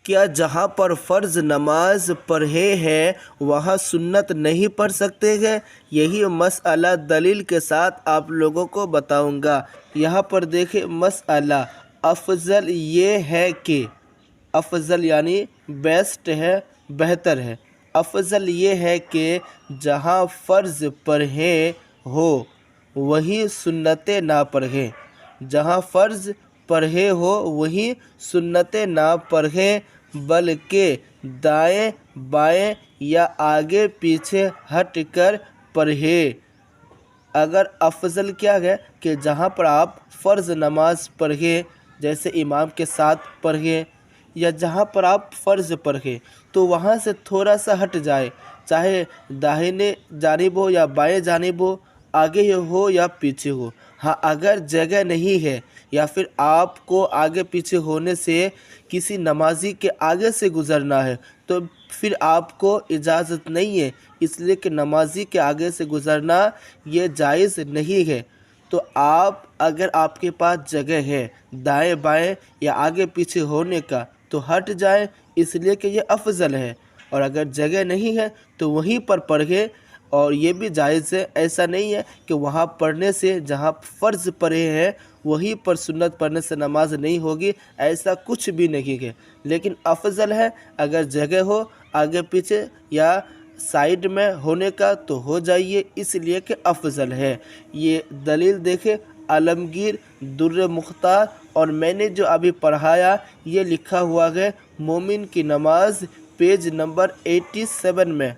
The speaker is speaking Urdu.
کیا جہاں پر فرض نماز پڑھے ہیں وہاں سنت نہیں پڑھ سکتے ہیں؟ یہی مسئلہ دلیل کے ساتھ آپ لوگوں کو بتاؤں گا۔ یہاں پر دیکھیں مسئلہ افضل یہ ہے کہ افضل یعنی بیسٹ ہے، بہتر ہے۔ افضل یہ ہے کہ جہاں فرض پڑھے ہو وہی سنتیں نہ پڑھیں۔ جہاں فرض پڑھے ہو وہی سنتیں نہ پڑھیں بلکہ دائیں بائیں یا آگے پیچھے ہٹ کر پڑھیں۔ اگر افضل کیا ہے کہ جہاں پر آپ فرض نماز پڑھیں جیسے امام کے ساتھ پڑھیں یا جہاں پر آپ فرض پڑھیں تو وہاں سے تھوڑا سا ہٹ جائے، چاہے داہنے جانب ہو یا بائیں جانب ہو، آگے ہو یا پیچھے ہو۔ ہاں اگر جگہ نہیں ہے یا پھر آپ کو آگے پیچھے ہونے سے کسی نمازی کے آگے سے گزرنا ہے تو پھر آپ کو اجازت نہیں ہے، اس لیے کہ نمازی کے آگے سے گزرنا یہ جائز نہیں ہے۔ تو اگر آپ کے پاس جگہ ہے دائیں بائیں یا آگے پیچھے ہونے کا تو ہٹ جائیں، اس لیے کہ یہ افضل ہے، اور اگر جگہ نہیں ہے تو وہیں پر پڑھیں، اور یہ بھی جائز ہے۔ ایسا نہیں ہے کہ وہاں پڑھنے سے جہاں فرض پڑھے ہیں وہیں پر سنت پڑھنے سے نماز نہیں ہوگی، ایسا کچھ بھی نہیں ہے، لیکن افضل ہے اگر جگہ ہو آگے پیچھے یا سائیڈ میں ہونے کا تو ہو جائیے، اس لیے کہ افضل ہے۔ یہ دلیل دیکھیں عالمگیر در مختار، اور میں نے جو ابھی پڑھایا یہ لکھا ہوا ہے مومن کی نماز پیج نمبر 87 میں۔